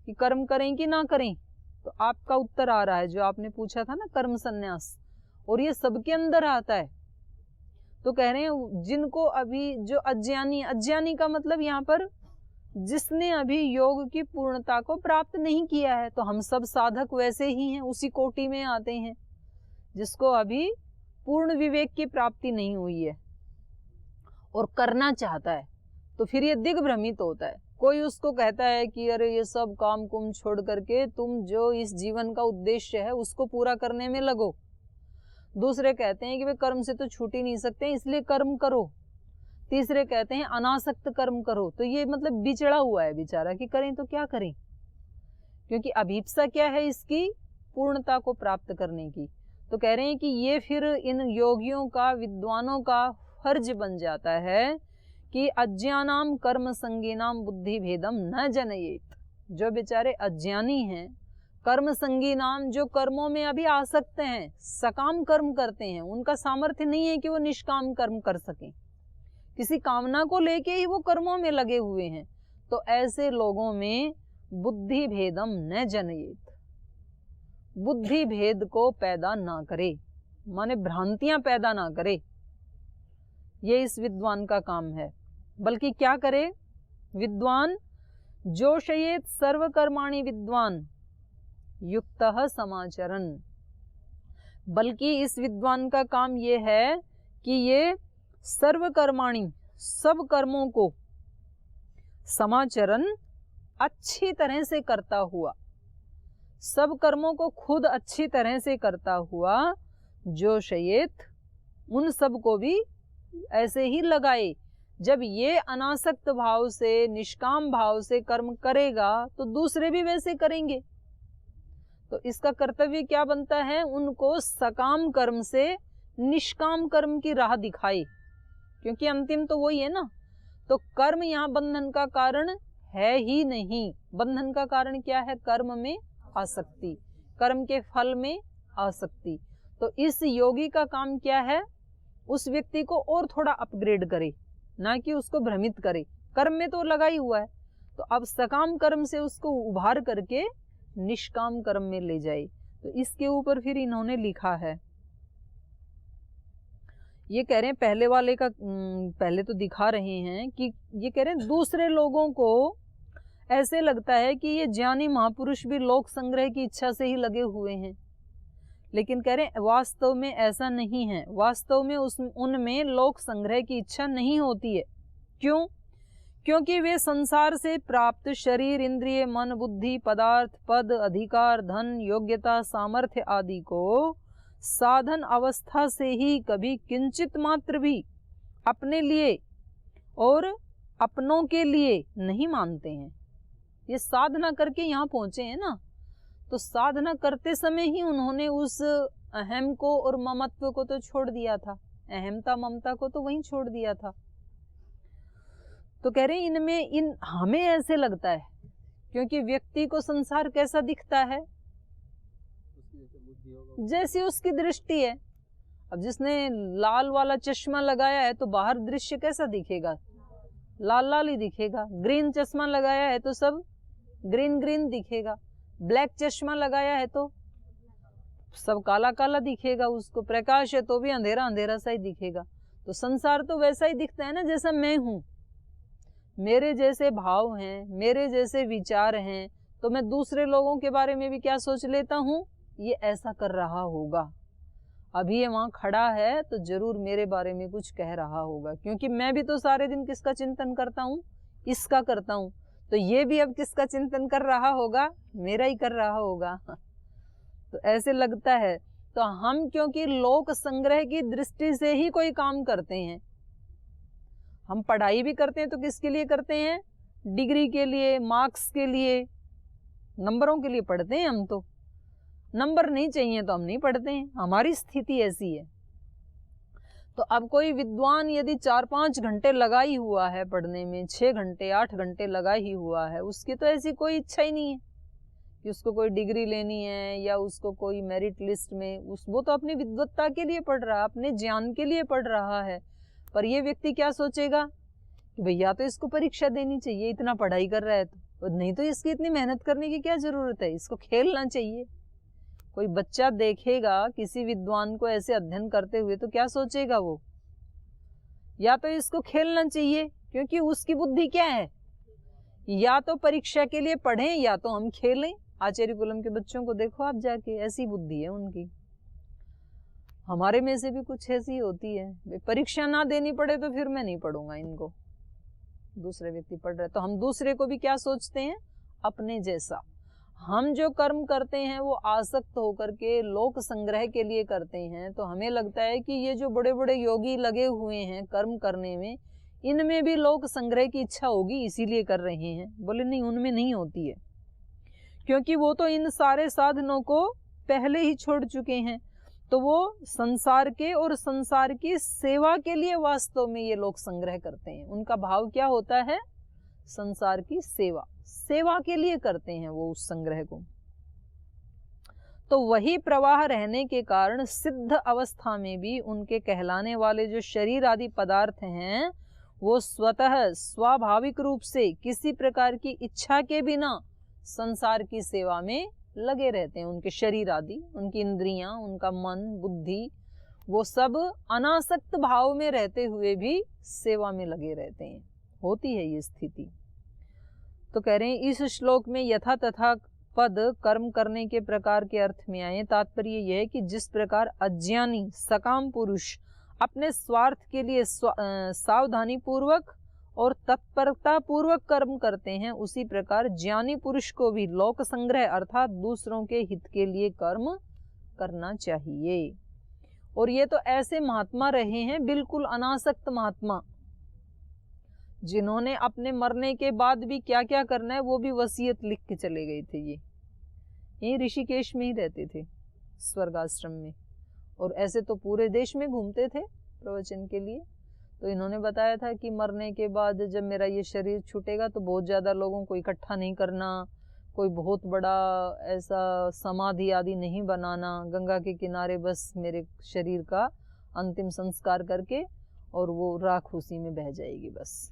कि कर्म करें कि ना करें। तो आपका उत्तर आ रहा है जो आपने पूछा था ना, कर्म संन्यास, और ये सबके अंदर आता है। तो कह रहे हैं जिनको अभी जो अज्ञानी, अज्ञानी का मतलब यहाँ पर जिसने अभी योग की पूर्णता को प्राप्त नहीं किया है, तो हम सब साधक वैसे ही हैं, उसी कोटि में आते हैं, जिसको अभी पूर्ण विवेक की प्राप्ति नहीं हुई है और करना चाहता है, तो फिर ये दिग्भ्रमित होता है। कोई उसको कहता है कि अरे ये सब काम कुम छोड़ करके तुम जो इस जीवन का उद्देश्य है उसको पूरा करने में लगो। दूसरे कहते हैं कि वे कर्म से तो छूट ही नहीं सकते इसलिए कर्म करो। तीसरे कहते हैं अनासक्त कर्म करो। तो ये मतलब बिछड़ा हुआ है बेचारा कि करें तो क्या करें, क्योंकि अभीप्सा क्या है इसकी, पूर्णता को प्राप्त करने की। तो कह रहे हैं कि ये फिर इन योगियों का, विद्वानों का फर्ज बन जाता है कि अज्ञानाम कर्म संगीनाम बुद्धि भेदम न जनयेत। जो बेचारे अज्ञानी हैं, कर्म संगी नाम, जो कर्मों में अभी आसक्त हैं, सकाम कर्म करते हैं, उनका सामर्थ्य नहीं है कि वो निष्काम कर्म कर सकें, किसी कामना को लेके ही वो कर्मों में लगे हुए हैं, तो ऐसे लोगों में बुद्धि भेदम न जनयेत, बुद्धि भेद को पैदा ना करे, माने भ्रांतियां पैदा ना करे, ये इस विद्वान का काम है। बल्कि क्या करे विद्वान, जोशयेत सर्वकर्माणि विद्वान युक्तः समाचरन्, बल्कि इस विद्वान का काम ये है कि ये सर्वकर्माणि, सब कर्मों को, समाचरण अच्छी तरह से करता हुआ, सब कर्मों को खुद अच्छी तरह से करता हुआ, जोशयेत, उन सब को भी ऐसे ही लगाए। जब ये अनासक्त भाव से, निष्काम भाव से कर्म करेगा तो दूसरे भी वैसे करेंगे। तो इसका कर्तव्य क्या बनता है, उनको सकाम कर्म से निष्काम कर्म की राह दिखाए, क्योंकि अंतिम तो वही है ना। तो कर्म यहाँ बंधन का कारण है ही नहीं। बंधन का कारण क्या है, कर्म में आसक्ति, कर्म के फल में आसक्ति। तो इस योगी का काम क्या है, उस व्यक्ति को और थोड़ा अपग्रेड करे, ना कि उसको भ्रमित करे। कर्म में तो लगा ही हुआ है, तो अब सकाम कर्म से उसको उभार करके निष्काम कर्म में ले जाए। तो इसके ऊपर फिर इन्होंने लिखा है, ये कह रहे हैं पहले वाले का पहले तो दिखा रहे हैं कि ये कह रहे हैं दूसरे लोगों को ऐसे लगता है कि ये ज्ञानी महापुरुष भी लोक संग्रह की इच्छा से ही लगे हुए हैं, लेकिन कह रहे हैं वास्तव में ऐसा नहीं है। वास्तव में उनमें लोक संग्रह की इच्छा नहीं होती है। क्यों? क्योंकि वे संसार से प्राप्त शरीर, इंद्रिय, मन, बुद्धि, पदार्थ, पद, अधिकार, धन, योग्यता, सामर्थ्य आदि को साधन अवस्था से ही कभी किंचित मात्र भी अपने लिए और अपनों के लिए नहीं मानते हैं। ये साधना करके यहाँ पहुंचे हैं ना, तो साधना करते समय ही उन्होंने उस अहम को और ममत्व को तो छोड़ दिया था, अहमता ममता को तो वहीं छोड़ दिया था। तो कह रहे इनमें हमें ऐसे लगता है, क्योंकि व्यक्ति को संसार कैसा दिखता है, जैसी उसकी दृष्टि है। अब जिसने लाल वाला चश्मा लगाया है तो बाहर दृश्य कैसा दिखेगा, लाल लाल ही दिखेगा। ग्रीन चश्मा लगाया है तो सब ग्रीन ग्रीन दिखेगा। ब्लैक चश्मा लगाया है तो सब काला काला दिखेगा, उसको प्रकाश है तो भी अंधेरा अंधेरा सा ही दिखेगा। तो संसार तो वैसा ही दिखता है ना जैसा मैं हूं, मेरे जैसे भाव हैं, मेरे जैसे विचार हैं, तो मैं दूसरे लोगों के बारे में भी क्या सोच लेता हूं, ये ऐसा कर रहा होगा, अभी ये वहां खड़ा है तो जरूर मेरे बारे में कुछ कह रहा होगा, क्योंकि मैं भी तो सारे दिन किसका चिंतन करता हूं, इसका करता हूं। तो ये भी अब किसका चिंतन कर रहा होगा, मेरा ही कर रहा होगा। तो ऐसे लगता है। तो हम क्योंकि लोक संग्रह की दृष्टि से ही कोई काम करते हैं, हम पढ़ाई भी करते हैं तो किसके लिए करते हैं, डिग्री के लिए, मार्क्स के लिए, नंबरों के लिए पढ़ते हैं। हम तो नंबर नहीं चाहिए तो हम नहीं पढ़ते हैं, हमारी स्थिति ऐसी है। तो अब कोई विद्वान यदि 4-5 घंटे लगा ही हुआ है पढ़ने में, 6 घंटे 8 घंटे लगा ही हुआ है, उसकी तो ऐसी कोई इच्छा ही नहीं है कि उसको कोई डिग्री लेनी है या उसको कोई मेरिट लिस्ट में, वो तो अपनी विद्वत्ता के लिए पढ़ रहा है, अपने ज्ञान के लिए पढ़ रहा है। पर ये व्यक्ति क्या सोचेगा कि भैया तो इसको परीक्षा देनी चाहिए, इतना पढ़ाई कर रहा है और नहीं तो इसकी इतनी मेहनत करने की क्या जरूरत है, इसको खेलना चाहिए। कोई बच्चा देखेगा किसी विद्वान को ऐसे अध्ययन करते हुए तो क्या सोचेगा वो, या तो इसको खेलना चाहिए क्योंकि उसकी बुद्धि क्या है, या तो परीक्षा के लिए पढ़ें या तो हम खेलें। आचार्य कुलम के बच्चों को देखो आप जाके, ऐसी बुद्धि है उनकी। हमारे में से भी कुछ ऐसी होती है, परीक्षा ना देनी पड़े तो फिर मैं नहीं पढ़ूंगा इनको, दूसरे व्यक्ति पढ़ रहे तो हम दूसरे को भी क्या सोचते हैं, अपने जैसा। हम जो कर्म करते हैं वो आसक्त होकर के लोक संग्रह के लिए करते हैं, तो हमें लगता है कि ये जो बड़े बड़े योगी लगे हुए हैं कर्म करने में, इनमें भी लोक संग्रह की इच्छा होगी इसीलिए कर रहे हैं। बोले नहीं, उनमें नहीं होती है, क्योंकि वो तो इन सारे साधनों को पहले ही छोड़ चुके हैं। तो वो संसार के और संसार की सेवा के लिए वास्तव में ये लोग संग्रह करते हैं। उनका भाव क्या होता है, संसार की सेवा, सेवा के लिए करते हैं वो उस संग्रह को। तो वही प्रवाह रहने के कारण सिद्ध अवस्था में भी उनके कहलाने वाले जो शरीर आदि पदार्थ हैं वो स्वतः स्वाभाविक रूप से किसी प्रकार की इच्छा के बिना संसार की सेवा में लगे रहते हैं। उनके शरीर आदि, उनकी इंद्रियां, उनका मन, बुद्धि, वो सब अनासक्त भाव में रहते हुए भी सेवा में लगे रहते हैं। होती है ये स्थिति। तो कह रहे हैं इस श्लोक में यथा तथा पद कर्म करने के प्रकार के अर्थ में आए। तात्पर्य यह है कि जिस प्रकार अज्ञानी सकाम पुरुष अपने स्वार्थ के लिए सावधानी पूर्वक और तत्परता पूर्वक कर्म करते हैं, उसी प्रकार ज्ञानी पुरुष को भी लोक संग्रह अर्थात दूसरों के हित के लिए कर्म करना चाहिए। और ये तो ऐसे महात्मा रहे हैं, बिल्कुल अनासक्त महात्मा, जिन्होंने अपने मरने के बाद भी क्या क्या करना है वो भी वसीयत लिख के चले गए थे। ये ऋषिकेश में ही रहते थे, स्वर्ग आश्रम में, और ऐसे तो पूरे देश में घूमते थे प्रवचन के लिए। तो इन्होंने बताया था कि मरने के बाद जब मेरा ये शरीर छूटेगा तो बहुत ज़्यादा लोगों को इकट्ठा नहीं करना, कोई बहुत बड़ा ऐसा समाधि आदि नहीं बनाना, गंगा के किनारे बस मेरे शरीर का अंतिम संस्कार करके और वो राख उसी में बह जाएगी बस।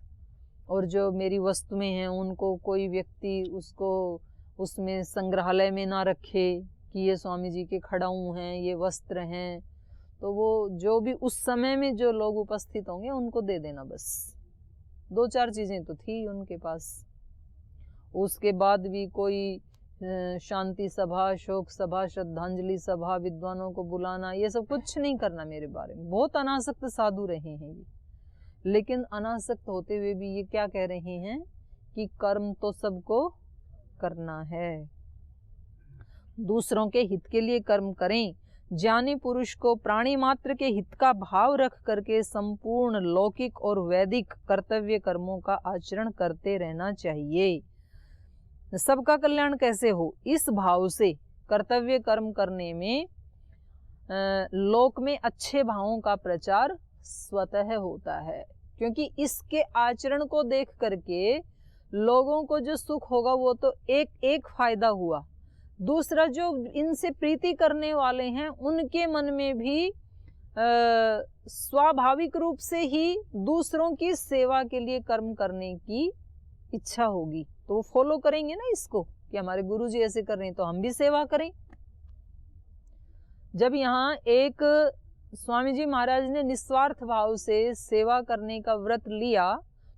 और जो मेरी वस्तुएं हैं उनको कोई व्यक्ति उसको उसमें संग्रहालय में ना रखे कि ये स्वामी जी के खड़ाऊ हैं, ये वस्त्र हैं, तो वो जो भी उस समय में जो लोग उपस्थित होंगे उनको दे देना बस। 2-4 चीजें तो थी उनके पास। उसके बाद भी कोई शांति सभा, शोक सभा, श्रद्धांजलि सभा, विद्वानों को बुलाना, ये सब कुछ नहीं करना मेरे बारे में। बहुत अनासक्त साधु रहे हैं ये, लेकिन अनासक्त होते हुए भी ये क्या कह रहे हैं कि कर्म तो सबको करना है, दूसरों के हित के लिए कर्म करें। ज्ञानी पुरुष को प्राणी मात्र के हित का भाव रख करके संपूर्ण लौकिक और वैदिक कर्तव्य कर्मों का आचरण करते रहना चाहिए। सबका कल्याण कैसे हो, इस भाव से कर्तव्य कर्म करने में लोक में अच्छे भावों का प्रचार स्वतः होता है, क्योंकि इसके आचरण को देख करके लोगों को जो सुख होगा वो तो एक फायदा हुआ, दूसरा जो इनसे प्रीति करने वाले हैं उनके मन में भी स्वाभाविक रूप से ही दूसरों की सेवा के लिए कर्म करने की इच्छा होगी, तो वो फॉलो करेंगे ना इसको कि हमारे गुरुजी ऐसे कर रहे हैं तो हम भी सेवा करें। जब यहाँ एक स्वामी जी महाराज ने निस्वार्थ भाव से सेवा करने का व्रत लिया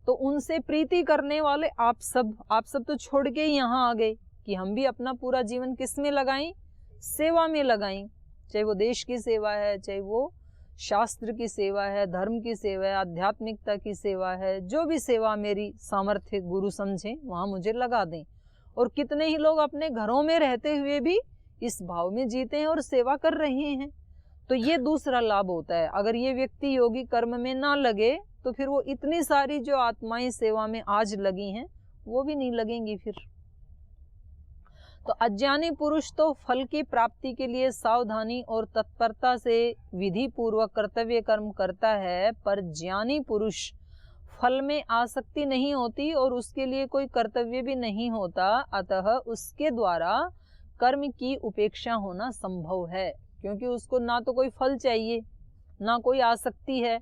तो उनसे प्रीति करने वाले आप सब तो छोड़ के ही यहाँ आ गए कि हम भी अपना पूरा जीवन किस में लगाएं, सेवा में लगाएं। चाहे वो देश की सेवा है, चाहे वो शास्त्र की सेवा है, धर्म की सेवा है, आध्यात्मिकता की सेवा है, जो भी सेवा मेरी सामर्थ्य गुरु समझे वहाँ मुझे लगा दें। और कितने ही लोग अपने घरों में रहते हुए भी इस भाव में जीते हैं और सेवा कर रहे हैं। तो ये दूसरा लाभ होता है। अगर ये व्यक्ति योगी कर्म में ना लगे तो फिर वो इतनी सारी जो आत्माएं सेवा में आज लगी हैं वो भी नहीं लगेंगी फिर। तो अज्ञानी पुरुष तो फल की प्राप्ति के लिए सावधानी और तत्परता से विधि पूर्वक कर्तव्य कर्म करता है, पर ज्ञानी पुरुष फल में आसक्ति नहीं होती और उसके लिए कोई कर्तव्य भी नहीं होता, अतः उसके द्वारा कर्म की उपेक्षा होना संभव है, क्योंकि उसको ना तो कोई फल चाहिए ना कोई आसक्ति है।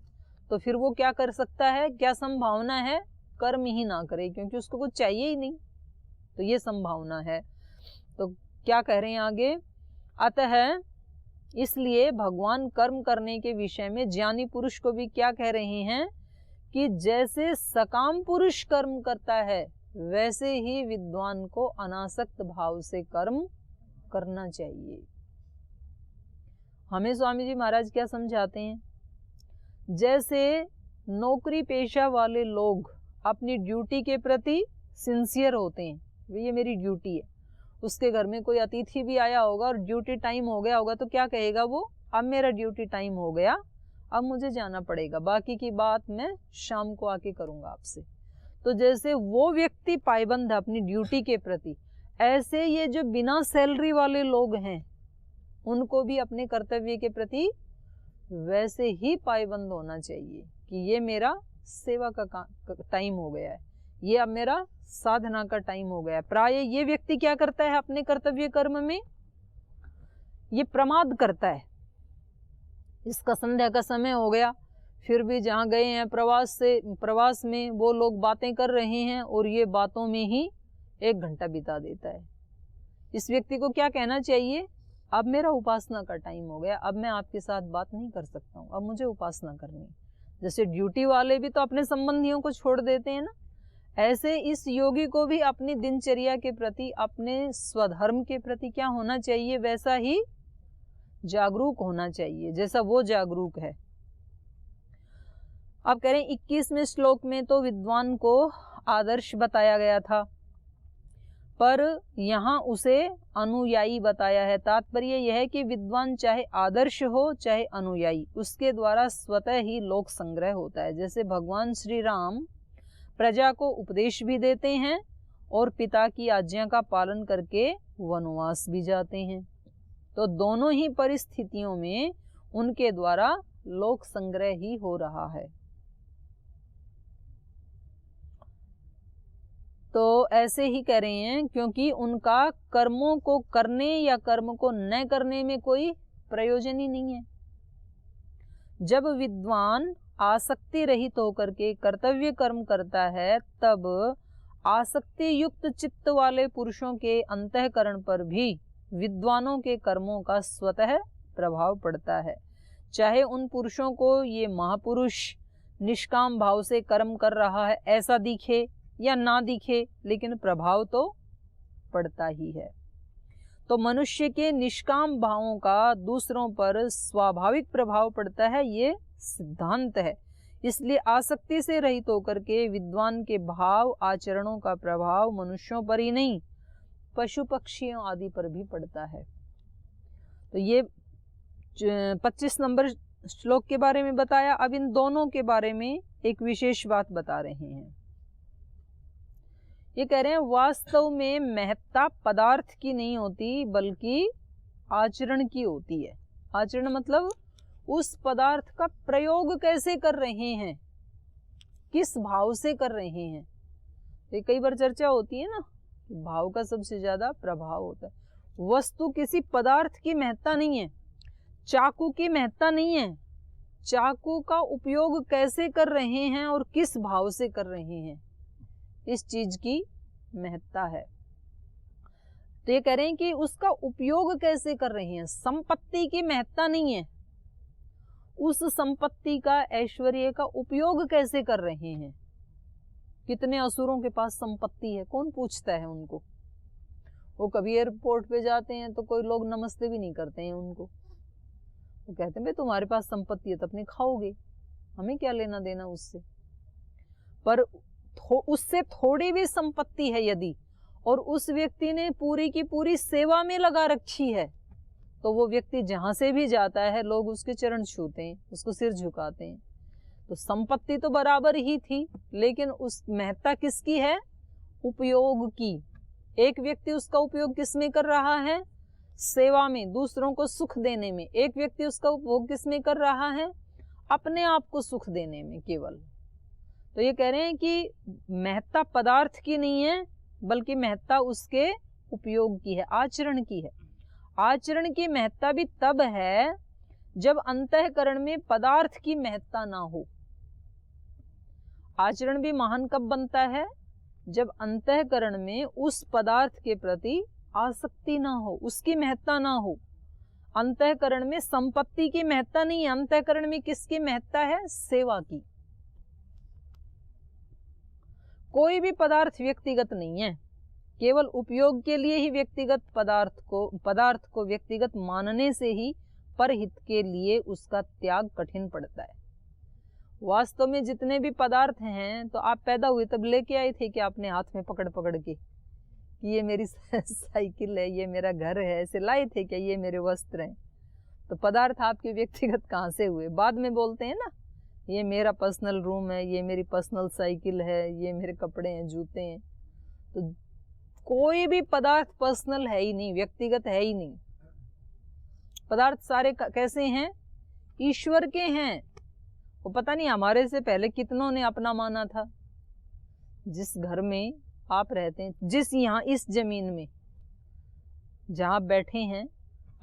तो फिर वो क्या कर सकता है, क्या संभावना है, कर्म ही ना करे, क्योंकि उसको कुछ चाहिए ही नहीं। तो ये संभावना है। तो क्या कह रहे हैं आगे, अतः इसलिए भगवान कर्म करने के विषय में ज्ञानी पुरुष को भी क्या कह रहे हैं कि जैसे सकाम पुरुष कर्म करता है वैसे ही विद्वान को अनासक्त भाव से कर्म करना चाहिए। हमें स्वामी जी महाराज क्या समझाते हैं, जैसे नौकरी पेशा वाले लोग अपनी ड्यूटी के प्रति सिंसियर होते हैं, ये मेरी ड्यूटी है, उसके घर में कोई अतिथि भी आया होगा और ड्यूटी टाइम हो गया होगा तो क्या कहेगा वो, अब मेरा ड्यूटी टाइम हो गया, अब मुझे जाना पड़ेगा, बाकी की बात मैं शाम को आके करूंगा आपसे। तो जैसे वो व्यक्ति पायबंद है अपनी ड्यूटी के प्रति, ऐसे ये जो बिना सैलरी वाले लोग हैं उनको भी अपने कर्तव्य के प्रति वैसे ही पायबंद होना चाहिए कि ये मेरा सेवा का टाइम हो गया है, ये अब मेरा साधना का टाइम हो गया है। प्राय ये व्यक्ति क्या करता है अपने कर्तव्य कर्म में, ये प्रमाद करता है। इसका संध्या का समय हो गया, फिर भी जहाँ गए हैं प्रवास में वो लोग बातें कर रहे हैं और ये बातों में ही 1 घंटा बिता देता है। इस व्यक्ति को क्या कहना चाहिए, अब मेरा उपासना का टाइम हो गया, अब मैं आपके साथ बात नहीं कर सकता हूँ, अब मुझे उपासना करनी। जैसे ड्यूटी वाले भी तो अपने संबंधियों को छोड़ देते हैं ना, ऐसे इस योगी को भी अपनी दिनचर्या के प्रति, अपने स्वधर्म के प्रति क्या होना चाहिए, वैसा ही जागरूक होना चाहिए जैसा वो जागरूक है। अब कह रहे हैं 21वें श्लोक में तो विद्वान को आदर्श बताया गया था, पर यहाँ उसे अनुयायी बताया है। तात्पर्य यह है कि विद्वान चाहे आदर्श हो चाहे अनुयायी, उसके द्वारा स्वतः ही लोक संग्रह होता है। जैसे भगवान श्री राम प्रजा को उपदेश भी देते हैं और पिता की आज्ञा का पालन करके वनवास भी जाते हैं, तो दोनों ही परिस्थितियों में उनके द्वारा लोक संग्रह ही हो रहा है। तो ऐसे ही कह रहे हैं क्योंकि उनका कर्मों को करने या कर्म को न करने में कोई प्रयोजन ही नहीं है। जब विद्वान आसक्ति रहित होकर के कर्तव्य कर्म करता है तब आसक्ति युक्त चित्त वाले पुरुषों के अंतःकरण पर भी विद्वानों के कर्मों का स्वतः प्रभाव पड़ता है। चाहे उन पुरुषों को ये महापुरुष निष्काम भाव से कर्म कर रहा है ऐसा दिखे या ना दिखे, लेकिन प्रभाव तो पड़ता ही है। तो मनुष्य के निष्काम भावों का दूसरों पर स्वाभाविक प्रभाव पड़ता है, ये सिद्धांत है। इसलिए आसक्ति से रहित होकर के विद्वान के भाव आचरणों का प्रभाव मनुष्यों पर ही नहीं, पशु पक्षियों आदि पर भी पड़ता है। तो ये 25 नंबर श्लोक के बारे में बताया। अब इन दोनों के बारे में एक विशेष बात बता रहे हैं। ये कह रहे हैं वास्तव में महत्ता पदार्थ की नहीं होती बल्कि आचरण की होती है। आचरण मतलब उस पदार्थ का प्रयोग कैसे कर रहे हैं, किस भाव से कर रहे हैं। ये कई बार चर्चा होती है ना, भाव का सबसे ज्यादा प्रभाव होता है। वस्तु किसी पदार्थ की महत्ता नहीं है, चाकू की महत्ता नहीं है, चाकू का उपयोग कैसे कर रहे हैं और किस भाव से कर रहे हैं, इस चीज की महत्ता है। तो ये कह रहे हैं कि उसका उपयोग कैसे कर रहे हैं। संपत्ति की महत्ता नहीं है, उस संपत्ति का ऐश्वर्य का उपयोग कैसे कर रहे हैं। कितने असुरों के पास संपत्ति है, कौन पूछता है उनको। वो कभी एयरपोर्ट पे जाते हैं तो कोई लोग नमस्ते भी नहीं करते हैं उनको। वो कहते हैं भाई तुम्हारे पास संपत्ति है तो अपने खाओगे, हमें क्या लेना देना उससे। पर उससे थोड़ी भी संपत्ति है यदि और उस व्यक्ति ने पूरी की पूरी सेवा में लगा रखी है तो वो व्यक्ति जहां से भी जाता है लोग उसके चरण छूते हैं, उसको सिर झुकाते हैं। तो संपत्ति तो बराबर ही थी, लेकिन उस महत्ता किसकी है, उपयोग की। एक व्यक्ति उसका उपयोग किस में कर रहा है, सेवा में, दूसरों को सुख देने में। एक व्यक्ति उसका उपयोग किस में कर रहा है, अपने आप को सुख देने में केवल। तो ये कह रहे हैं कि महत्ता पदार्थ की नहीं है बल्कि महत्ता उसके उपयोग की है, आचरण की है। आचरण की महत्ता भी तब है जब अंतःकरण में पदार्थ की महत्ता ना हो। आचरण भी महान कब बनता है, जब अंतःकरण में उस पदार्थ के प्रति आसक्ति ना हो, उसकी महत्ता ना हो। अंतःकरण में संपत्ति की महत्ता नहीं है, अंतःकरण में किसकी महत्ता है? सेवा की। कोई भी पदार्थ व्यक्तिगत नहीं है, केवल उपयोग के लिए ही व्यक्तिगत पदार्थ को व्यक्तिगत मानने से ही परहित के लिए उसका त्याग कठिन पड़ता है। वास्तव में जितने भी पदार्थ हैं, तो आप पैदा हुए तब लेके आए थे कि आपने हाथ में पकड़ पकड़ के कि ये मेरी साइकिल है, ये मेरा घर है, ऐसे लाए थे क्या? ये मेरे वस्त्र हैं। तो पदार्थ आपके व्यक्तिगत कहाँ से हुए? बाद में बोलते हैं ना, ये मेरा पर्सनल रूम है, ये मेरी पर्सनल साइकिल है, ये मेरे कपड़े हैं, जूते हैं। तो कोई भी पदार्थ पर्सनल है ही नहीं, व्यक्तिगत है ही नहीं। पदार्थ सारे कैसे हैं? ईश्वर के हैं। वो पता नहीं हमारे से पहले कितनों ने अपना माना था। जिस घर में आप रहते हैं, जिस यहाँ इस जमीन में जहाँ बैठे हैं,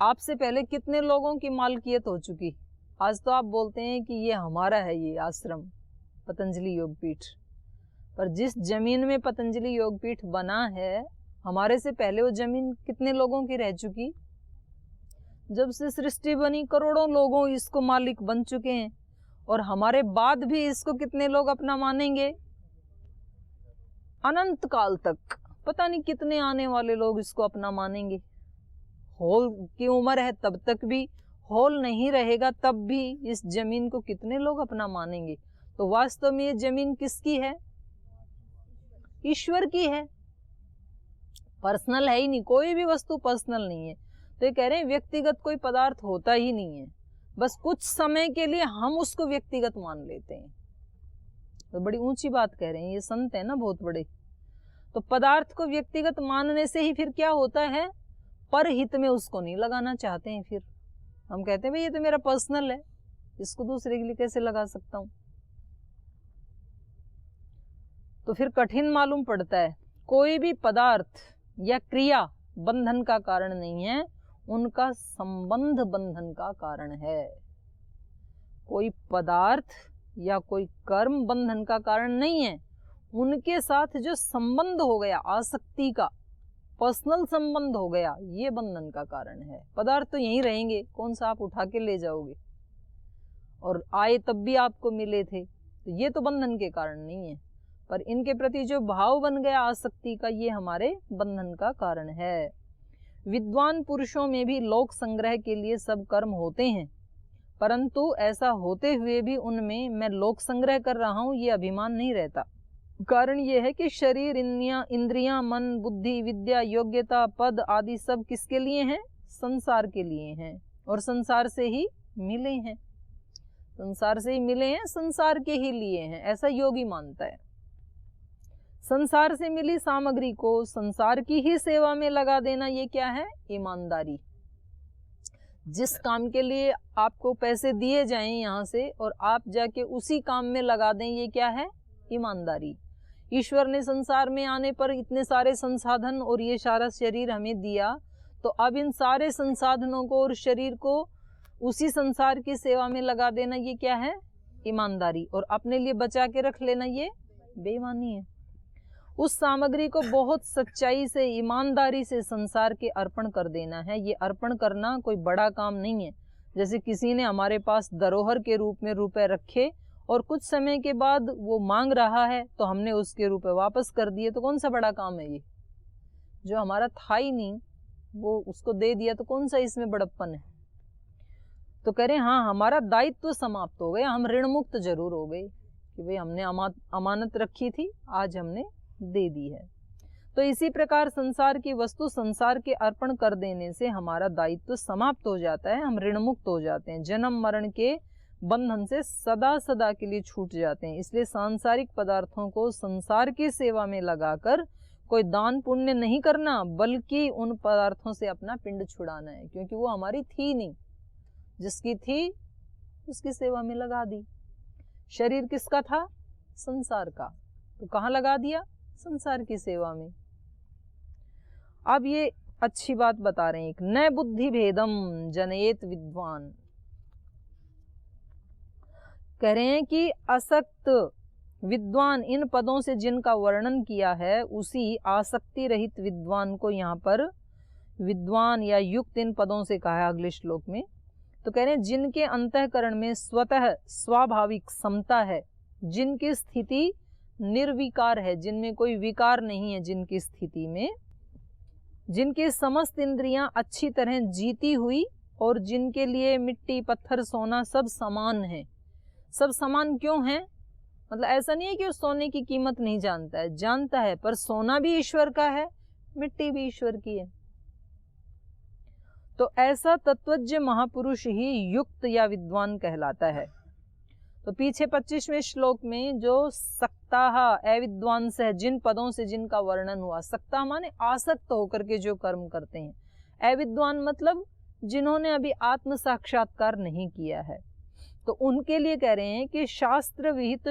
आपसे पहले कितने लोगों की मालकियत हो चुकी। आज तो आप बोलते हैं कि ये हमारा है, ये आश्रम पतंजलि योगपीठ। पर जिस जमीन में पतंजलि योगपीठ बना है, हमारे से पहले वो जमीन कितने लोगों की रह चुकी। जब से सृष्टि बनी करोड़ों लोगों इसको मालिक बन चुके हैं, और हमारे बाद भी इसको कितने लोग अपना मानेंगे? अनंत काल तक पता नहीं कितने आने वाले लोग इसको अपना मानेंगे। होल की उम्र है तब तक भी, होल नहीं रहेगा तब भी इस जमीन को कितने लोग अपना मानेंगे। तो वास्तव में ये जमीन किसकी है? ईश्वर की है, पर्सनल है ही नहीं। कोई भी वस्तु पर्सनल नहीं है। तो ये कह रहे हैं व्यक्तिगत कोई पदार्थ होता ही नहीं है, बस कुछ समय के लिए हम उसको व्यक्तिगत मान लेते हैं। तो बड़ी ऊंची बात कह रहे हैं, ये संत है ना बहुत बड़े। तो पदार्थ को व्यक्तिगत मानने से ही फिर क्या होता है? परहित में उसको नहीं लगाना चाहते हैं। फिर हम कहते हैं भाई ये तो मेरा पर्सनल है, इसको दूसरे के लिए कैसे लगा सकता हूं। तो फिर कठिन मालूम पड़ता है। कोई भी पदार्थ या क्रिया बंधन का कारण नहीं है, उनका संबंध बंधन का कारण है। कोई पदार्थ या कोई कर्म बंधन का कारण नहीं है, उनके साथ जो संबंध हो गया, आसक्ति का पर्सनल संबंध हो गया, ये बंधन का कारण है। पदार्थ तो यहीं रहेंगे, कौन सा आप उठा के ले जाओगे, और आए तब भी आपको मिले थे। तो ये तो बंधन के कारण नहीं है, पर इनके प्रति जो भाव बन गया आसक्ति का, ये हमारे बंधन का कारण है। विद्वान पुरुषों में भी लोक संग्रह के लिए सब कर्म होते हैं, परंतु ऐसा होते हुए भी उनमें मैं लोक संग्रह कर रहा हूं ये अभिमान नहीं रहता। कारण ये है कि शरीर, इंद्रियां, मन, बुद्धि, विद्या, योग्यता, पद आदि सब किसके लिए हैं? संसार के लिए हैं, और संसार से ही मिले हैं। संसार से ही मिले हैं, संसार के ही लिए हैं, ऐसा योगी मानता है। संसार से मिली सामग्री को संसार की ही सेवा में लगा देना, ये क्या है? ईमानदारी। जिस काम के लिए आपको पैसे दिए जाएं यहाँ से, और आप जाके उसी काम में लगा दें, ये क्या है? ईमानदारी। ईश्वर ने संसार में आने पर इतने सारे संसाधन और ये सारा शरीर हमें दिया, तो अब इन सारे संसाधनों को और शरीर को उसी संसार की सेवा में लगा देना, ये क्या है? ईमानदारी। और अपने लिए बचा के रख लेना, ये बेईमानी है। उस सामग्री को बहुत सच्चाई से, ईमानदारी से संसार के अर्पण कर देना है। ये अर्पण करना कोई बड़ा काम नहीं है। जैसे किसी ने हमारे पास धरोहर के रूप में रुपए रखे और कुछ समय के बाद वो मांग रहा है, तो हमने उसके रुपए वापस कर दिए, तो कौन सा बड़ा काम है ये? जो हमारा था ही नहीं वो उसको दे दिया, तो कौन सा इसमें बड़प्पन है? तो कह रहे हैं हाँ, हमारा दायित्व समाप्त हो गया, हम ऋण मुक्त जरूर हो गए कि भाई हमने अमानत रखी थी, आज हमने दे दी है। तो इसी प्रकार संसार की वस्तु संसार के अर्पण कर देने से हमारा दायित्व समाप्त हो जाता है, हम ऋण मुक्त हो जाते हैं, जन्म मरण के बंधन से सदा सदा के लिए छूट जाते हैं। इसलिए सांसारिक पदार्थों को संसार की सेवा में लगाकर कोई दान पुण्य नहीं करना, बल्कि उन पदार्थों से अपना पिंड छुड़ाना है, क्योंकि वो हमारी थी नहीं, जिसकी थी उसकी सेवा में लगा दी। शरीर किसका था? संसार का, तो कहाँ लगा दिया? संसार की सेवा में। अब ये अच्छी बात बता रहे हैं, एक न बुद्धि भेदम जनयेत विद्वान। कह रहे हैं कि असक्त विद्वान इन पदों से जिनका वर्णन किया है उसी आसक्ति रहित विद्वान को यहाँ पर विद्वान या युक्त इन पदों से कहा है अगले श्लोक में। तो कह रहे हैं जिनके अंतःकरण में स्वतः स्वाभाविक समता है, जिनकी स्थिति निर्विकार है, जिनमें कोई विकार नहीं है, जिनकी स्थिति में, जिनकी समस्त इंद्रियां अच्छी तरह जीती हुई और जिनके लिए मिट्टी पत्थर सोना सब समान है। सब समान क्यों है? मतलब ऐसा नहीं है कि वो सोने की कीमत नहीं जानता है, जानता है, पर सोना भी ईश्वर का है, मिट्टी भी ईश्वर की है। तो ऐसा तत्वज्ञ महापुरुष ही युक्त या विद्वान कहलाता है। तो पीछे 25वें श्लोक में जो सक्ताः अविद्वान से जिन पदों से जिनका वर्णन हुआ, सक्ता माने आसक्त होकर के जो कर्म करते हैं, अविद्वान मतलब जिन्होंने अभी आत्म साक्षात्कार नहीं किया है, तो उनके लिए कह रहे हैं कि शास्त्र विहित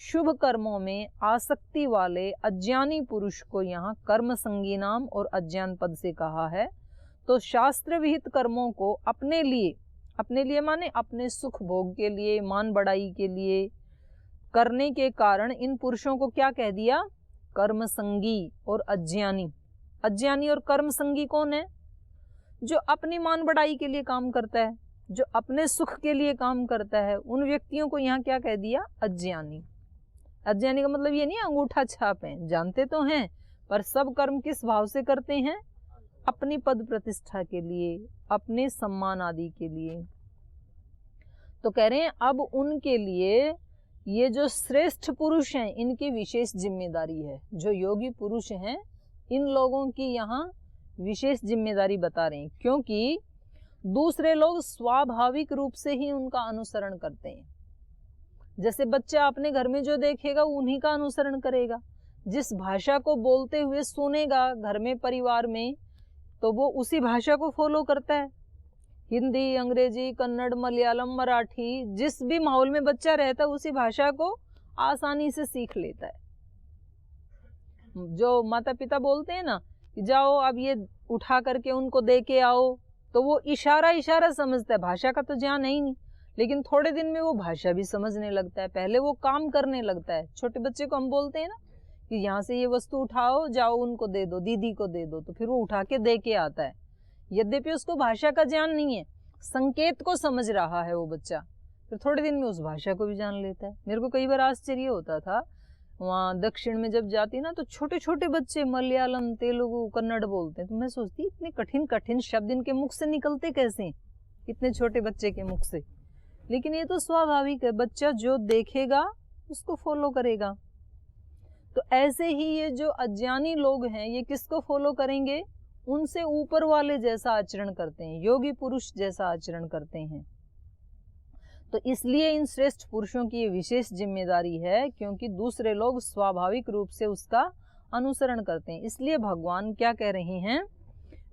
शुभ कर्मों में आसक्ति वाले अज्ञानी पुरुष को यहाँ कर्म संगी नाम और अज्ञान पद से कहा है। तो शास्त्र विहित कर्मों को अपने लिए माने अपने सुख भोग के लिए, मान बढ़ाई के लिए करने के कारण इन पुरुषों को क्या कह दिया? कर्म संगी और अज्ञानी। अज्ञानी और कर्म संगी कौन है? जो अपनी मान बढ़ाई के लिए काम करता है, जो अपने सुख के लिए काम करता है, उन व्यक्तियों को यहाँ क्या कह दिया? अज्ञानी। अज्ञानी का मतलब ये नहीं अंगूठा छाप है, जानते तो हैं, पर सब कर्म किस भाव से करते हैं? अपनी पद प्रतिष्ठा के लिए, अपने सम्मान आदि के लिए। तो कह रहे हैं अब उनके लिए ये जो श्रेष्ठ पुरुष हैं इनकी विशेष जिम्मेदारी है। जो योगी पुरुष हैं इन लोगों की यहाँ विशेष जिम्मेदारी बता रहे हैं, क्योंकि दूसरे लोग स्वाभाविक रूप से ही उनका अनुसरण करते हैं। जैसे बच्चा अपने घर में जो देखेगा उन्हीं का अनुसरण करेगा। जिस भाषा को बोलते हुए सुनेगा घर में परिवार में, तो वो उसी भाषा को फॉलो करता है। हिंदी, अंग्रेजी, कन्नड़, मलयालम, मराठी, जिस भी माहौल में बच्चा रहता है उसी भाषा को आसानी से सीख लेता है। जो माता पिता बोलते हैं ना कि जाओ अब ये उठा करके उनको दे के आओ, तो वो इशारा समझता है, भाषा का तो ज्ञान है ही नहीं, लेकिन थोड़े दिन में वो भाषा भी समझने लगता है। पहले वो काम करने लगता है। छोटे बच्चे को हम बोलते हैं ना कि यहाँ से ये वस्तु उठाओ, जाओ उनको दे दो, दीदी को दे दो, तो फिर वो उठा के दे के आता है। यद्यपि उसको भाषा का ज्ञान नहीं है, संकेत को समझ रहा है वो बच्चा, फिर थोड़े दिन में उस भाषा को भी जान लेता है। मेरे को कई बार आश्चर्य होता था, वहाँ दक्षिण में जब जाती ना तो छोटे छोटे बच्चे मलयालम, तेलुगु, कन्नड़ बोलते हैं, तो मैं सोचती इतने कठिन कठिन शब्द इनके मुख से निकलते कैसे, इतने छोटे बच्चे के मुख से। लेकिन ये तो स्वाभाविक है, बच्चा जो देखेगा उसको फॉलो करेगा। तो ऐसे ही ये जो अज्ञानी लोग हैं ये किसको फॉलो करेंगे? उनसे ऊपर वाले जैसा आचरण करते हैं, योगी पुरुष जैसा आचरण करते हैं। तो इसलिए इन श्रेष्ठ पुरुषों की ये विशेष जिम्मेदारी है, क्योंकि दूसरे लोग स्वाभाविक रूप से उसका अनुसरण करते हैं। इसलिए भगवान क्या कह रहे हैं?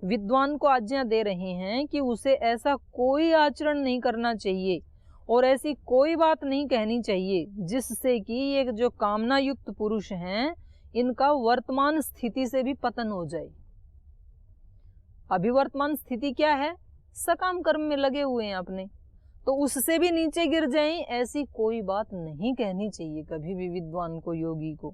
विद्वान को आज्ञा दे रहे हैं कि उसे ऐसा कोई आचरण नहीं करना चाहिए और ऐसी कोई बात नहीं कहनी चाहिए जिससे कि ये जो कामना युक्त पुरुष हैं इनका वर्तमान स्थिति से भी पतन हो जाए। अभी वर्तमान स्थिति क्या है? सकाम कर्म में लगे हुए हैं अपने, तो उससे भी नीचे गिर जाएं, ऐसी कोई बात नहीं कहनी चाहिए कभी भी विद्वान को, योगी को।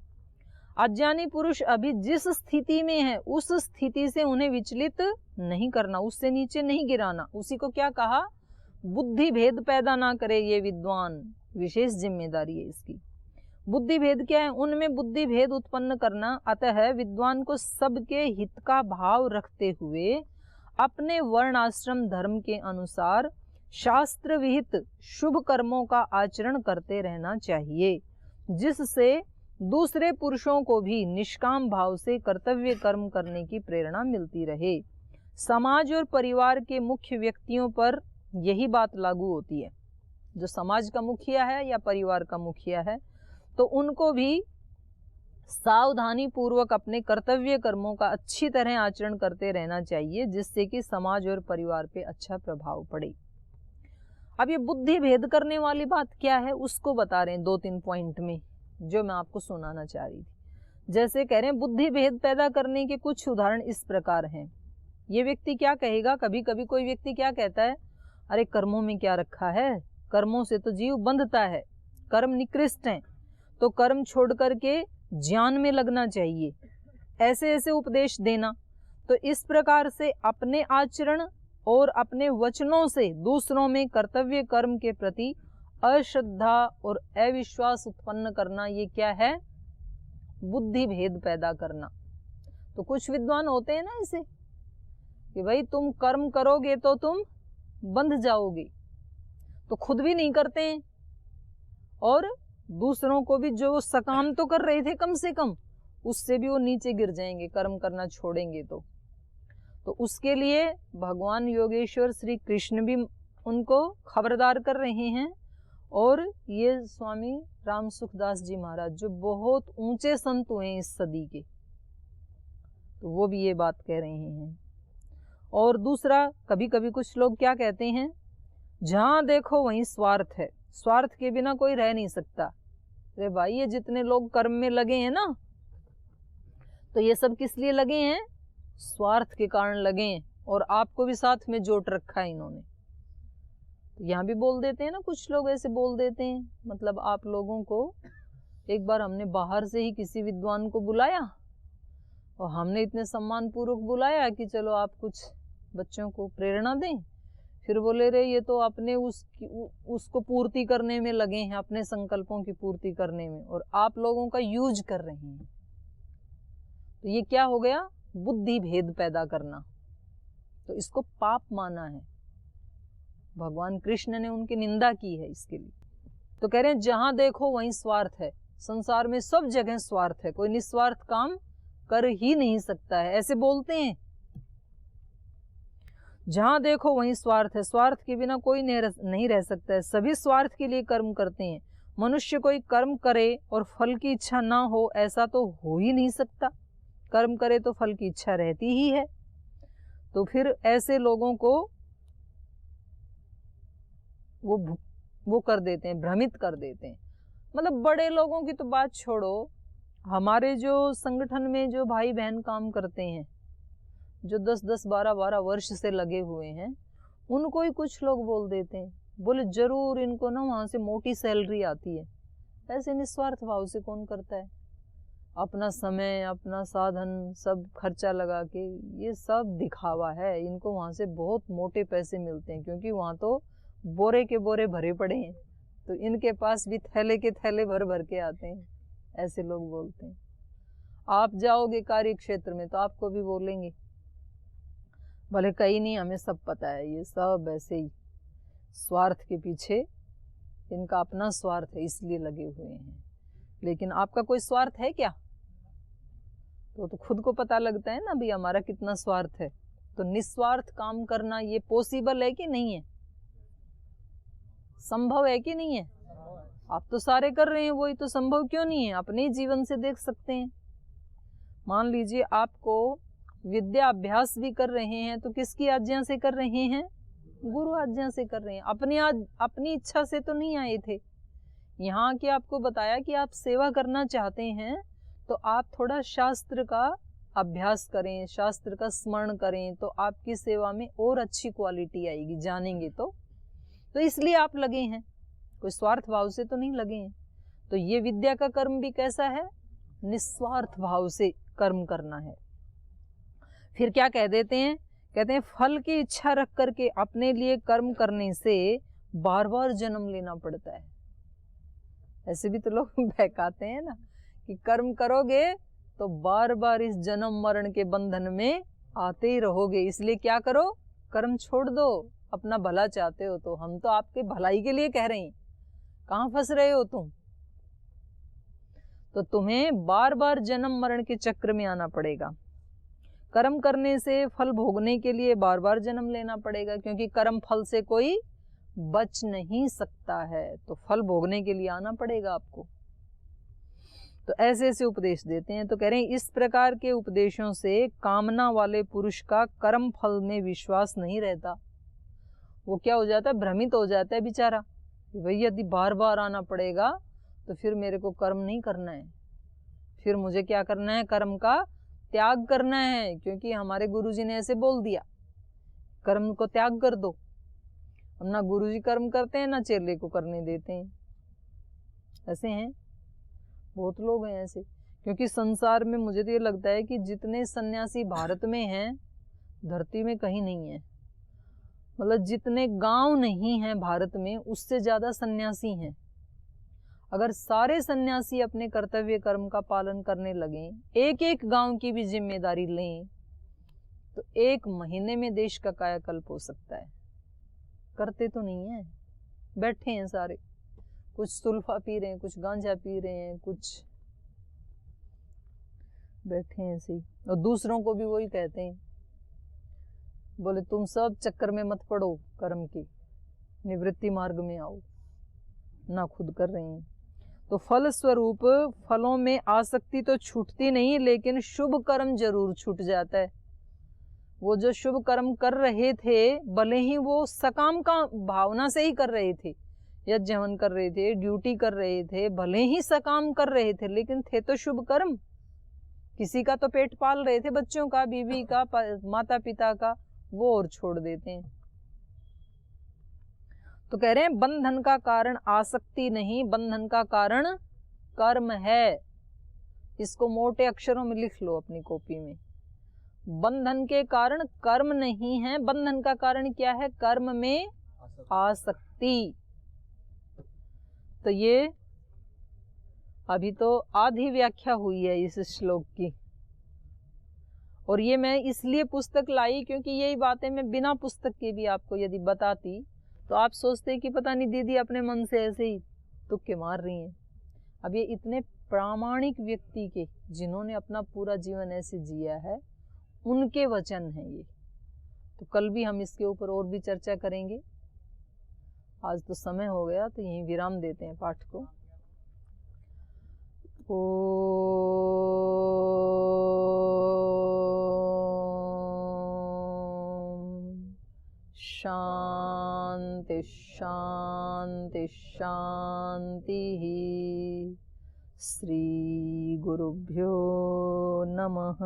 अज्ञानी पुरुष अभी जिस स्थिति में है उस स्थिति से उन्हें विचलित नहीं करना, उससे नीचे नहीं गिराना। उसी को क्या कहा? बुद्धि भेद पैदा ना करे ये विद्वान, विशेष जिम्मेदारी है इसकी। बुद्धि भेद क्या है? उनमें बुद्धि भेद उत्पन्न करना। अतः विद्वान को सबके हित का भाव रखते हुए अपने वर्ण आश्रम धर्म के अनुसार शास्त्र विहित शुभ कर्मों का आचरण करते रहना चाहिए, जिससे दूसरे पुरुषों को भी निष्काम भाव से कर्तव्य कर्म करने की प्रेरणा मिलती रहे। समाज और परिवार के मुख्य व्यक्तियों पर यही बात लागू होती है। जो समाज का मुखिया है या परिवार का मुखिया है, तो उनको भी सावधानी पूर्वक अपने कर्तव्य कर्मों का अच्छी तरह आचरण करते रहना चाहिए, जिससे कि समाज और परिवार पे अच्छा प्रभाव पड़े। अब ये बुद्धि भेद करने वाली बात क्या है उसको बता रहे हैं 2-3 पॉइंट में, जो मैं आपको सुनाना चाह रही थी। जैसे कह रहे हैं बुद्धि भेद पैदा करने के कुछ उदाहरण इस प्रकार हैं। ये व्यक्ति क्या कहेगा? कभी कभी कोई व्यक्ति क्या कहता है, अरे कर्मों में क्या रखा है, कर्मों से तो जीव बंधता है, कर्म निकृष्ट हैं। तो कर्म छोड़ करके ज्ञान में लगना चाहिए, ऐसे ऐसे उपदेश देना। तो इस प्रकार से अपने आचरण और अपने वचनों से दूसरों में कर्तव्य कर्म के प्रति अश्रद्धा और अविश्वास उत्पन्न करना, ये क्या है? बुद्धि भेद पैदा करना। तो कुछ विद्वान होते हैं ना ऐसे कि भाई तुम कर्म करोगे तो तुम बंध जाओगे, तो खुद भी नहीं करते हैं और दूसरों को भी, जो सकाम तो कर रहे थे कम से कम, उससे भी वो नीचे गिर जाएंगे कर्म करना छोड़ेंगे तो उसके लिए भगवान योगेश्वर श्री कृष्ण भी उनको खबरदार कर रहे हैं। और ये स्वामी राम सुखदास जी महाराज जो बहुत ऊंचे संत हुए इस सदी के, तो वो भी ये बात कह रहे हैं। और दूसरा, कभी कभी कुछ लोग क्या कहते हैं, जहां देखो वहीं स्वार्थ है, स्वार्थ के बिना कोई रह नहीं सकता। अरे भाई, ये जितने लोग कर्म में लगे हैं ना, तो ये सब किस लिए लगे हैं? स्वार्थ के कारण लगे हैं, और आपको भी साथ में जोड़ रखा है इन्होंने। तो यहाँ भी बोल देते हैं ना, कुछ लोग ऐसे बोल देते हैं। मतलब आप लोगों को एक बार हमने बाहर से ही किसी विद्वान को बुलाया और हमने इतने सम्मान पूर्वक बुलाया कि चलो आप कुछ बच्चों को प्रेरणा दें। फिर बोले रे ये तो अपने उसको पूर्ति करने में लगे हैं, अपने संकल्पों की पूर्ति करने में, और आप लोगों का यूज कर रहे हैं। तो ये क्या हो गया? बुद्धि भेद पैदा करना। तो इसको पाप माना है, भगवान कृष्ण ने उनकी निंदा की है इसके लिए। तो कह रहे हैं जहां देखो वहीं स्वार्थ है, संसार में सब जगह स्वार्थ है, कोई निस्वार्थ काम कर ही नहीं सकता है, ऐसे बोलते हैं। जहां देखो वहीं स्वार्थ है, स्वार्थ के बिना कोई नहीं रह सकता है, सभी स्वार्थ के लिए कर्म करते हैं। मनुष्य कोई कर्म करे और फल की इच्छा ना हो, ऐसा तो हो ही नहीं सकता। कर्म करे तो फल की इच्छा रहती ही है। तो फिर ऐसे लोगों को वो कर देते हैं, भ्रमित कर देते हैं। मतलब बड़े लोगों की तो बात छोड़ो, हमारे जो संगठन में जो भाई बहन काम करते हैं, जो 10-10, 12-12 वर्ष से लगे हुए हैं, उनको ही कुछ लोग बोल देते हैं, बोले जरूर इनको ना वहां से मोटी सैलरी आती है। ऐसे निस्वार्थ भाव से कौन करता है? अपना समय, अपना साधन सब खर्चा लगा के, ये सब दिखावा है। इनको वहां से बहुत मोटे पैसे मिलते हैं, क्योंकि वहां तो बोरे के बोरे भरे पड़े हैं, तो इनके पास भी थैले के थैले भर भर के आते हैं। ऐसे लोग बोलते हैं। आप जाओगे कार्य क्षेत्र में तो आपको भी बोलेंगे, भले कहीं नहीं, हमें सब पता है, ये सब ऐसे ही स्वार्थ के पीछे, इनका अपना स्वार्थ है इसलिए लगे हुए हैं। लेकिन आपका कोई स्वार्थ है क्या? तो खुद को पता लगता है ना भी हमारा कितना स्वार्थ है। तो निस्वार्थ काम करना ये पॉसिबल है कि नहीं है? संभव है कि नहीं है? आप तो सारे कर रहे हैं, वही तो संभव क्यों नहीं है? अपने जीवन से देख सकते हैं। मान लीजिए आपको विद्या अभ्यास भी कर रहे हैं, तो किसकी आज्ञा से कर रहे हैं? गुरु आज्ञा से कर रहे हैं। अपनी इच्छा से तो नहीं आए थे। यहाँ के आपको बताया कि आप सेवा करना चाहते हैं, तो आप थोड़ा शास्त्र का अभ्यास करें, शास्त्र का स्मरण करें, तो आपकी सेवा में और अच्छी क्वालिटी आएगी, जानेंगे तो इसलिए आप लगे हैं, कोई स्वार्थ भाव से तो नहीं लगे हैं। तो ये विद्या का कर्म भी कैसा है? निस्वार्थ भाव से कर्म करना है। फिर क्या कह देते हैं? कहते हैं फल की इच्छा रख करके अपने लिए कर्म करने से बार बार जन्म लेना पड़ता है। ऐसे भी तो लोग बहकाते हैं ना कि कर्म करोगे तो बार बार इस जन्म मरण के बंधन में आते ही रहोगे, इसलिए क्या करो? कर्म छोड़ दो। अपना भला चाहते हो तो हम तो आपके भलाई के लिए कह रहे हैं, कहाँ फंस रहे हो तुम? तो तुम्हें बार बार जन्म मरण के चक्र में आना पड़ेगा। कर्म करने से फल भोगने के लिए बार बार जन्म लेना पड़ेगा, क्योंकि कर्म फल से कोई बच नहीं सकता है, तो फल भोगने के लिए आना पड़ेगा आपको। तो ऐसे ऐसे उपदेश देते हैं। तो कह रहे हैं इस प्रकार के उपदेशों से कामना वाले पुरुष का कर्म फल में विश्वास नहीं रहता। वो क्या हो जाता है? भ्रमित हो जाता है बेचारा, भाई यदि बार बार आना पड़ेगा तो फिर मेरे को कर्म नहीं करना है, फिर मुझे क्या करना है? कर्म का त्याग करना है, क्योंकि हमारे गुरुजी ने ऐसे बोल दिया, कर्म को त्याग कर दो। हम ना गुरुजी कर्म करते हैं, ना चेले को करने देते हैं, ऐसे हैं। बहुत लोग हैं ऐसे, क्योंकि संसार में मुझे तो ये लगता है कि जितने सन्यासी भारत में हैं धरती में कहीं नहीं है। मतलब जितने गांव नहीं हैं भारत में उससे ज्यादा सन्यासी हैं। अगर सारे सन्यासी अपने कर्तव्य कर्म का पालन करने लगें, एक एक गांव की भी जिम्मेदारी लें, तो 1 महीने में देश का कायाकल्प हो सकता है। करते तो नहीं है, बैठे हैं सारे, कुछ सुल्फा पी रहे हैं, कुछ गांजा पी रहे हैं, कुछ बैठे हैं ऐसे ही, और दूसरों को भी वही कहते हैं, बोले तुम सब चक्कर में मत पड़ो, कर्म की निवृत्ति मार्ग में आओ, ना खुद कर रहे हैं। तो फल स्वरूप फलों में आसक्ति तो छूटती नहीं, लेकिन शुभ कर्म जरूर छूट जाता है। वो जो शुभ कर्म कर रहे थे, भले ही वो सकाम का भावना से ही कर रहे थे, यज्ञ हवन कर रहे थे, ड्यूटी कर रहे थे, भले ही सकाम कर रहे थे, लेकिन थे तो शुभ कर्म। किसी का तो पेट पाल रहे थे, बच्चों का, बीवी का, माता पिता का, वो और छोड़ देते हैं। तो कह रहे हैं बंधन का कारण आसक्ति नहीं, बंधन का कारण कर्म है। इसको मोटे अक्षरों में लिख लो अपनी कॉपी में। बंधन के कारण कर्म नहीं है, बंधन का कारण क्या है? कर्म में आसक्ति। तो ये अभी तो आधी व्याख्या हुई है इस श्लोक की, और ये मैं इसलिए पुस्तक लाई क्योंकि यही बातें मैं बिना पुस्तक के भी आपको यदि बताती तो आप सोचते कि पता नहीं दीदी अपने मन से ऐसे ही तुक्के मार रही हैं। अब ये इतने प्रामाणिक व्यक्ति के, जिन्होंने अपना पूरा जीवन ऐसे जिया है, उनके वचन हैं ये। तो कल भी हम इसके ऊपर और भी चर्चा करेंगे। आज तो समय हो गया, तो यहीं विराम देते हैं पाठ को। शांति शांति शांति। श्री गुरुभ्यो नमः।